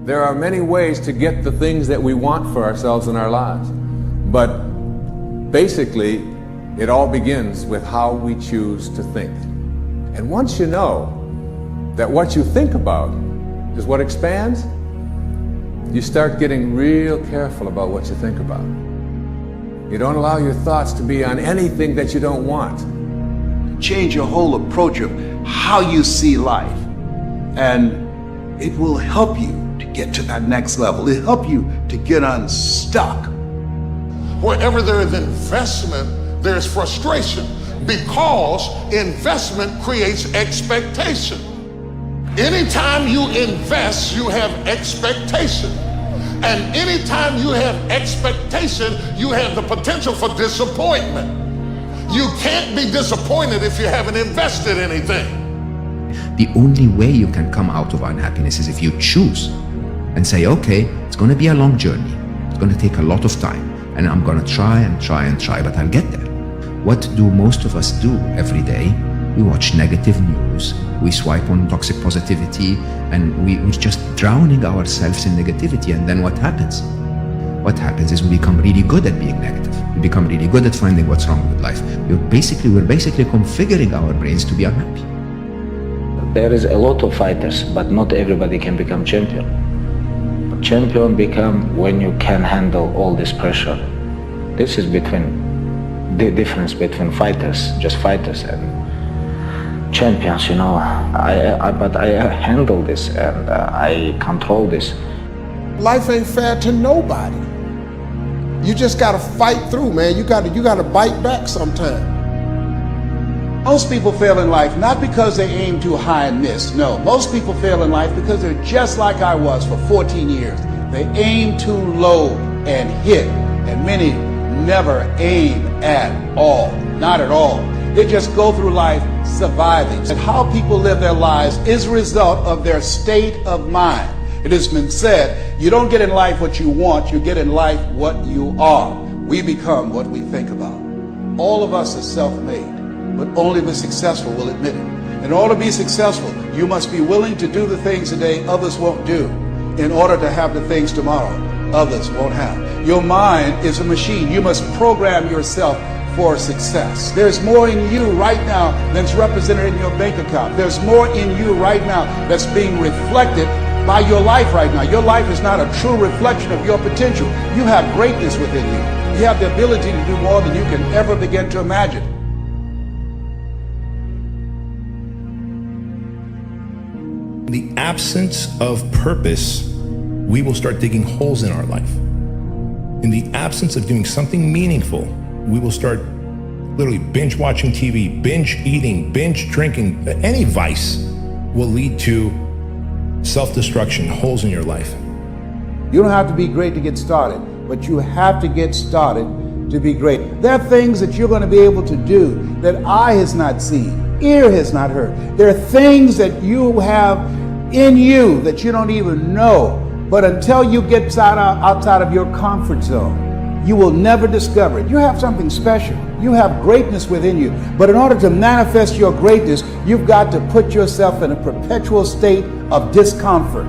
There are many ways to get the things that we want for ourselves in our lives. But basically, it all begins with how we choose to think. And once you know that what you think about is what expands, you start getting real careful about what you think about. You don't allow your thoughts to be on anything that you don't want. Change your whole approach of how you see life, and it will help you to get to that next level. It'll help you to get unstuck. Wherever there is investment, there's frustration, because investment creates expectation. Anytime you invest, you have expectation. And anytime you have expectation, you have the potential for disappointment. You can't be disappointed if you haven't invested anything. The only way you can come out of unhappiness is if you choose and say, okay, it's going to be a long journey. It's going to take a lot of time. And I'm going to try and try and try, but I'll get there. What do most of us do every day? We watch negative news, we swipe on toxic positivity, and we're just drowning ourselves in negativity. And then what happens? What happens is we become really good at being negative. We become really good at finding what's wrong with life. We're basically configuring our brains to be unhappy. There is a lot of fighters, but not everybody can become champion. Champion become when you can handle all this pressure. This is the difference between fighters, just fighters, and champions, you know. But I handle this and I control this. Life ain't fair to nobody. You just gotta fight through, man. You gotta bite back sometime. Most people fail in life not because they aim too high and miss. No, most people fail in life because they're just like I was for 14 years. They aim too low and hit, and many never aim at all, not at all. They just go through life surviving. And how people live their lives is a result of their state of mind. It has been said, you don't get in life what you want, you get in life what you are. We become what we think about. All of us are self-made, but only the successful will admit it. In order to be successful, you must be willing to do the things today others won't do in order to have the things tomorrow others won't have. Your mind is a machine. You must program yourself for success. There's more in you right now than's represented in your bank account. There's more in you right now that's being reflected by your life right now. Your life is not a true reflection of your potential. You have greatness within you. You have the ability to do more than you can ever begin to imagine. In the absence of purpose, we will start digging holes in our life. In the absence of doing something meaningful, we will start literally binge watching TV, binge eating, binge drinking. Any vice will lead to self-destruction, holes in your life. You don't have to be great to get started, but you have to get started to be great. There are things that you're going to be able to do that eye has not seen, ear has not heard. There are things that you have in you that you don't even know. But until you get outside of your comfort zone, you will never discover it. You have something special. You have greatness within you. But in order to manifest your greatness, you've got to put yourself in a perpetual state of discomfort.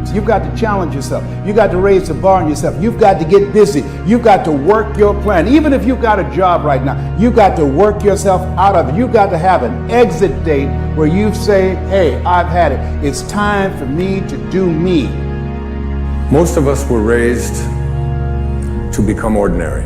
So you've got to challenge yourself. You've got to raise the bar on yourself. You've got to get busy. You've got to work your plan. Even if you've got a job right now, you've got to work yourself out of it. You've got to have an exit date where you say, hey, I've had it. It's time for me to do me. Most of us were raised to become ordinary.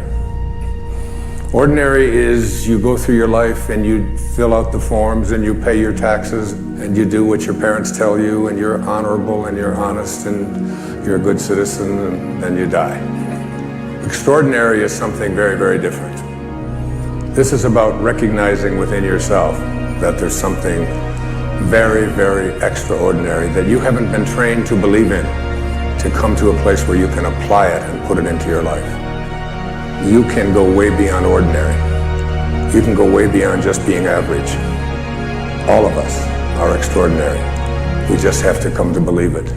Ordinary is you go through your life and you fill out the forms and you pay your taxes and you do what your parents tell you and you're honorable and you're honest and you're a good citizen and then you die. Extraordinary is something very, very different. This is about recognizing within yourself that there's something very, very extraordinary that you haven't been trained to believe in, to come to a place where you can apply it and put it into your life. You can go way beyond ordinary. You can go way beyond just being average. All of us are extraordinary. We just have to come to believe it.